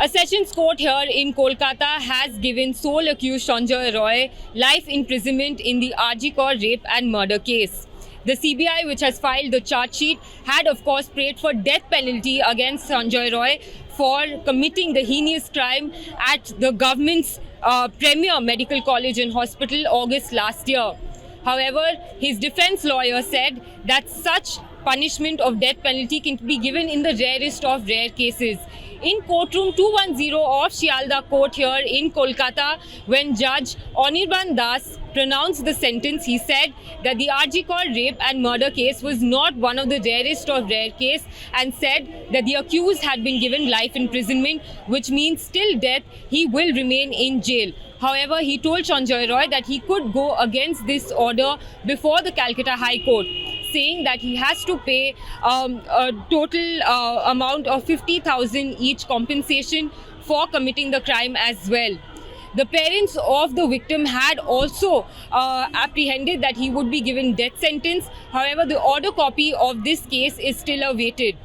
A sessions court here in Kolkata has given sole accused Sanjay Roy life imprisonment in the RG Kaur rape and murder case. The CBI, which has filed the charge sheet, had of course prayed for death penalty against Sanjay Roy for committing the heinous crime at the government's premier medical college and hospital August last year. However, his defense lawyer said that such punishment of death penalty can be given in the rarest of rare cases. In courtroom 210 of Shialda Court here in Kolkata, when Judge Anirban Das pronounced the sentence, he said that the RG Kaur rape and murder case was not one of the rarest of rare cases and said that the accused had been given life imprisonment, which means till death he will remain in jail. However, he told Sanjay Roy that he could go against this order before the Calcutta High Court, saying that he has to pay a total amount of 50,000 each compensation for committing the crime as well. The parents of the victim had also apprehended that he would be given death sentence. However, the order copy of this case is still awaited.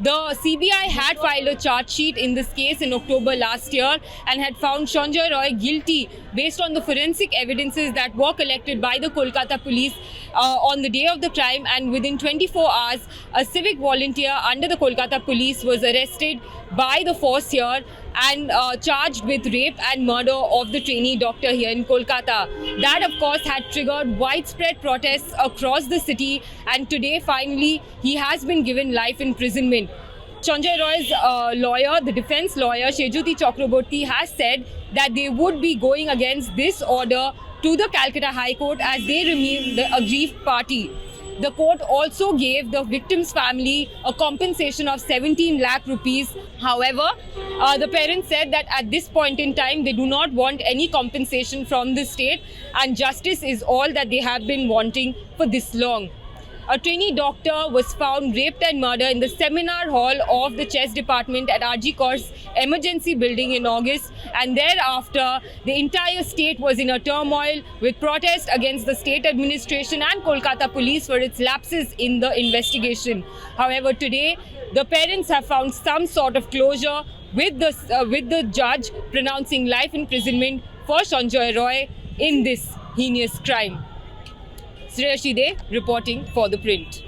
The CBI had filed a charge sheet in this case in October last year and had found Sanjay Roy guilty based on the forensic evidences that were collected by the Kolkata police on the day of the crime, and within 24 hours, a civic volunteer under the Kolkata police was arrested by the force here and charged with rape and murder of the trainee doctor here in Kolkata. That of course had triggered widespread protests across the city, and today finally he has been given life imprisonment. Sanjay Roy's lawyer, the defense lawyer Shejuti Chakraborty, has said that they would be going against this order to the Calcutta High Court as they remain the aggrieved party. The court also gave the victim's family a compensation of 17 lakh rupees. However, the parents said that at this point in time, they do not want any compensation from the state, and justice is all that they have been wanting for this long. A trainee doctor was found raped and murdered in the seminar hall of the chess department at RG Kaur's emergency building in August, and thereafter the entire state was in a turmoil with protest against the state administration and Kolkata police for its lapses in the investigation. However, today the parents have found some sort of closure with the judge pronouncing life imprisonment for Sanjay Roy in this heinous crime. Shreya Shide reporting for The Print.